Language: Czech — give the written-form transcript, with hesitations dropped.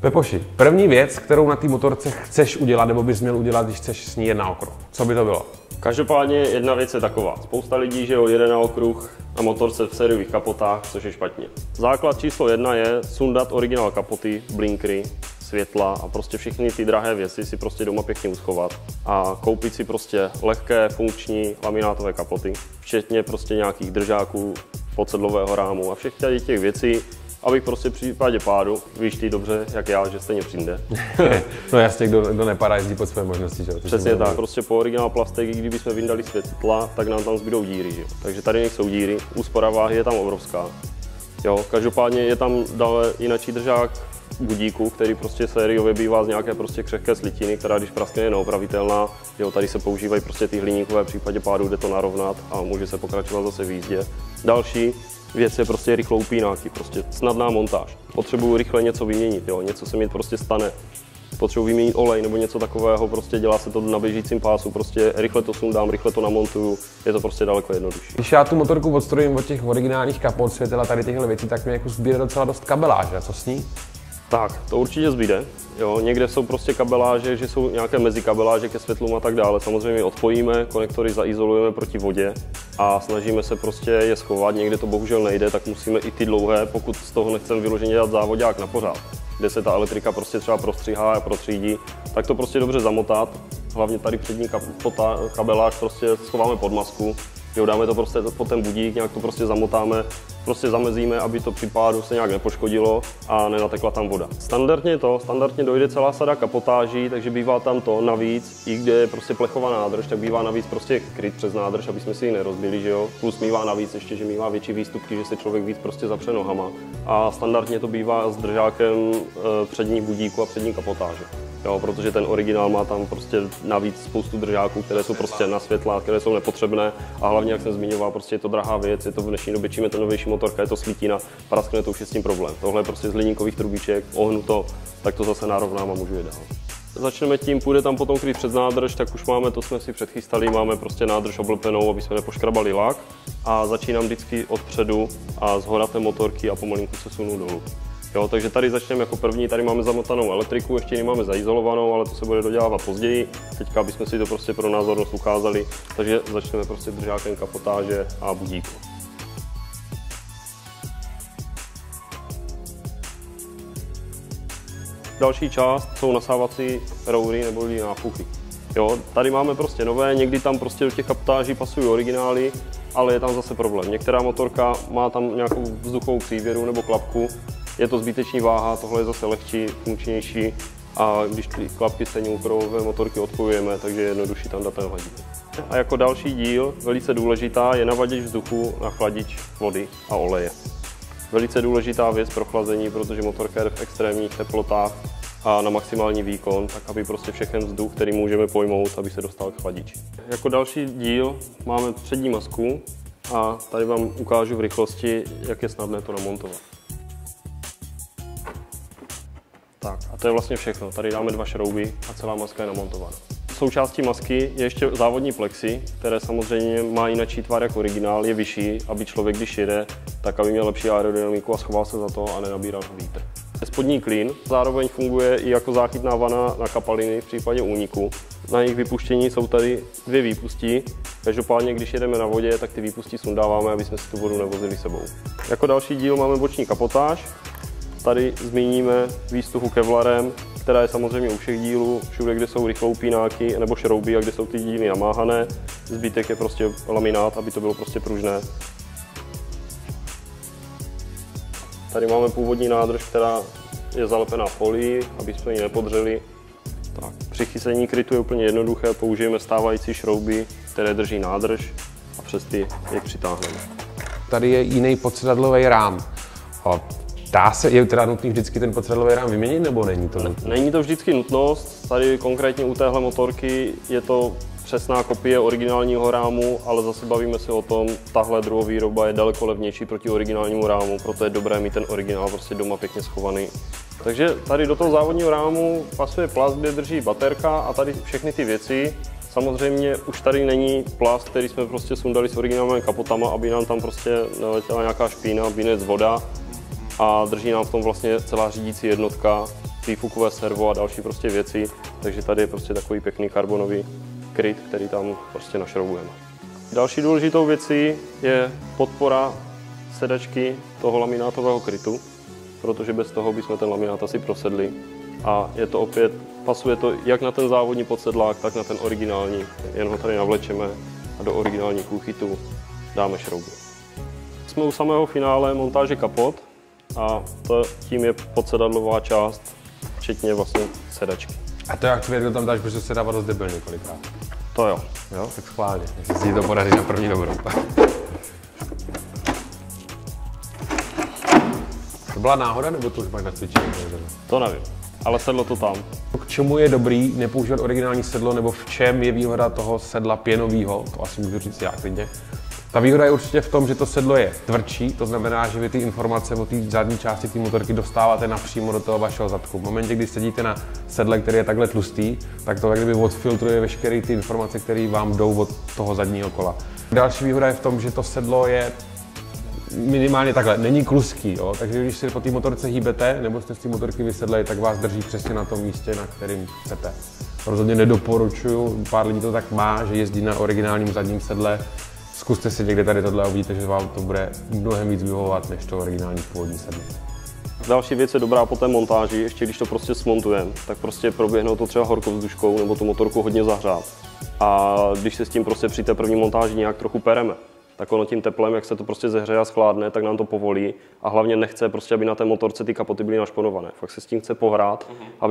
Pepoši, první věc, kterou na té motorce chceš udělat, nebo bys měl udělat, když chceš s ní jet na okruh. Co by to bylo? Každopádně jedna věc je taková. Spousta lidí, že jo, jede na okruh na motorce v sériových kapotách, což je špatně. Základ číslo 1 je sundat originál kapoty, blinkry, světla a prostě všechny ty drahé věci si prostě doma pěkně uschovat a koupit si prostě lehké funkční laminátové kapoty, včetně prostě nějakých držáků, podsedlového rámu a všech těch věcí, abych prostě v případě pádu, víš ty dobře, jak já, že stejně přijde. No jasně, kdo nepadá, jezdí pod své možnosti, že jo? Přesně tak, prostě po originál plastek, kdybychom vyndali světla, tak nám tam zbydou díry, že jo? Takže tady nejsou díry, úspora váhy je tam obrovská. Jo, každopádně je tam dále jináčí držák budíku, který prostě sériově bývá z nějaké prostě křehké slitiny, která když praskne je neopravitelná. Jo, tady se používají prostě ty hliníkové, v případě pádu jde to narovnat a může se pokračovat zase v jízdě. Další věc je prostě rychlou upínáky, prostě snadná montáž. Potřebuju rychle něco vyměnit, jo, něco se mi prostě stane. Potřebuji vyměnit olej nebo něco takového, prostě dělá se to na běžícím pásu, prostě rychle to sundám, rychle to namontuju, je to prostě daleko jednodušší. Když já tu motorku odstrojím od těch originálních kapot, světel a tady tyhle věci, tak mi jako zbývá docela dost kabeláže. A co s ní? Tak, to určitě zbyde. Jo, někde jsou prostě kabeláže, že jsou nějaké mezikabeláže ke světlům a tak dále. Samozřejmě odpojíme, konektory zaizolujeme proti vodě a snažíme se prostě je schovat. Někde to bohužel nejde, tak musíme i ty dlouhé, pokud z toho nechceme vyloženě dělat závodák na pořád, kde se ta elektrika prostě třeba prostříhá a protřídí, tak to prostě dobře zamotat. Hlavně tady přední kabeláž prostě schováme pod masku. Jo, dáme to prostě pod ten budík, nějak to prostě zamotáme, prostě zamezíme, aby to při pádu se nějak nepoškodilo a nenatekla tam voda. Standardně dojde celá sada kapotáží, takže bývá tam to navíc, i kde je prostě plechová nádrž, tak bývá navíc prostě kryt přes nádrž, aby jsme si ji nerozbili, že jo. Plus mívá navíc ještě, že mívá větší výstupky, že se člověk víc prostě zapře nohama. A standardně to bývá s držákem přední budíku a přední kapotáže. Jo, protože ten originál má tam prostě navíc spoustu držáků, které jsou prostě na světla, které jsou nepotřebné a hlavně, jak jsem zmiňoval, prostě je to drahá věc, je to v dnešní době, čím je to novější motorka, je to slitina, praskne to, už je s tím problém. Tohle je prostě z hliníkových trubiček, ohnu to, tak to zase narovnám a můžu jít dál. Začneme tím, půjde tam potom kryt před nádrž, tak už máme, to jsme si předchystali, máme prostě nádrž oblepenou, aby jsme nepoškrabali lak a začínám vždycky odpředu a zhora té motorky a pomalinku se sunu dolů. Jo, takže tady začneme jako první, tady máme zamotanou elektriku, ještě ji máme zaizolovanou, ale to se bude dodělávat později, teďka bychom si to prostě pro názornost ukázali, takže začneme prostě držákem kapotáže a budíku. Další část jsou nasávací roury nebo náfuchy. Jo, tady máme prostě nové, někdy tam prostě do těch kapotáží pasují originály, ale je tam zase problém. Některá motorka má tam nějakou vzduchovou přívěru nebo klapku, je to zbytečný váha, tohle je zase lehčí, funkčnější a když ty klapky stejně u krovové motorky odpojujeme, takže je jednodušší tam dát ten hladík. A jako další díl, velice důležitá, je navaděč vzduchu na chladič vody a oleje. Velice důležitá věc pro chlazení, protože motorka je v extrémních teplotách a na maximální výkon, tak aby prostě všechen vzduch, který můžeme pojmout, aby se dostal k chladiči. Jako další díl máme přední masku a tady vám ukážu v rychlosti, jak je snadné to namontovat. Tak a to je vlastně všechno. Tady dáme 2 šrouby a celá maska je namontovaná. Součástí masky je ještě závodní plexi, které samozřejmě má jiný tvar jako originál, je vyšší, aby člověk, když jede, tak aby měl lepší aerodynamiku a schoval se za to a nenabíral vítr. Spodní klín zároveň funguje i jako záchytná vana na kapaliny v případě úniku. Na jejich vypuštění jsou tady 2 výpustí, každopádně když jedeme na vodě, tak ty výpustí sundáváme, aby jsme si tu vodu nevozili sebou. Jako další díl máme boční kapotáž. Tady zmíníme výstuhu kevlarem, která je samozřejmě u všech dílů, všude, kde jsou rychlou upínáky nebo šrouby a kde jsou ty díly namáhané. Zbytek je prostě laminát, aby to bylo prostě pružné. Tady máme původní nádrž, která je zalepená folií, aby jsme ji nepodřeli. Tak, při chycení krytu je úplně jednoduché, použijeme stávající šrouby, které drží nádrž a přes ty je přitáhneme. Tady je jiný podsedadlový rám. Je teda nutný vždycky ten podsedadlový rám vyměnit, nebo není to nutné? Není to vždycky nutnost, tady konkrétně u téhle motorky je to přesná kopie originálního rámu, ale zase bavíme se o tom, tahle druhovýroba je daleko levnější proti originálnímu rámu, proto je dobré mít ten originál prostě doma pěkně schovaný. Takže tady do toho závodního rámu pasuje plast, kde drží baterka a tady všechny ty věci. Samozřejmě už tady není plast, který jsme prostě sundali s originálními kapotama, aby nám tam prostě neletěla nějaká špína, vinec, voda. A drží nám v tom vlastně celá řídící jednotka, výfukové servo a další prostě věci, takže tady je prostě takový pěkný karbonový kryt, který tam prostě našroubujeme. Další důležitou věcí je podpora sedačky toho laminátového krytu, protože bez toho bychom ten laminát asi prosedli. A je to opět, pasuje to jak na ten závodní podsedlák, tak na ten originální. Jen ho tady navlečeme a do originálních úchytů dáme šrouby. Jsme u samého finále montáže kapot a tím je podsedadlová část, včetně vlastně sedačky. A to jak to tam dáš, protože se dává dost debil několikrát. To jo. Jo, tak schválně, jestli si to podaří na první dobrou. To byla náhoda, nebo to už máš na cvičení? To nevím, ale sedlo to tam. K čemu je dobrý nepoužívat originální sedlo, nebo v čem je výhoda toho sedla pěnového? To asi můžu říct já klidně. Ta výhoda je určitě v tom, že to sedlo je tvrdší, to znamená, že vy ty informace o té zadní části té motorky dostáváte napřímo do toho vašeho zadku. V momentě, kdy sedíte na sedle, který je takhle tlustý, tak to jak kdyby odfiltruje veškeré ty informace, které vám jdou od toho zadního kola. Další výhoda je v tom, že to sedlo je minimálně takhle, není kluský, jo? Takže když si po té motorce hýbete, nebo jste z té motorky vysedli, tak vás drží přesně na tom místě, na kterým chcete. Rozhodně nedoporučuju, pár lidí to tak má, že jezdí na originálním zadním sedle. Zkuste si někde tady tohle a uvidíte, že vám to bude mnohem víc vyhovovat než to originální původní sedlo. Další věc je dobrá po té montáži, ještě když to prostě smontujeme, tak prostě proběhnou to třeba horkovzduškou nebo tu motorku hodně zahřát. A když se s tím prostě při té první montáži nějak trochu pereme, tak ono tím teplem, jak se to prostě zehřeje a schladne, tak nám to povolí a hlavně nechce prostě, aby na té motorce ty kapoty byly našponované. Fakt se s tím chce pohrát, aby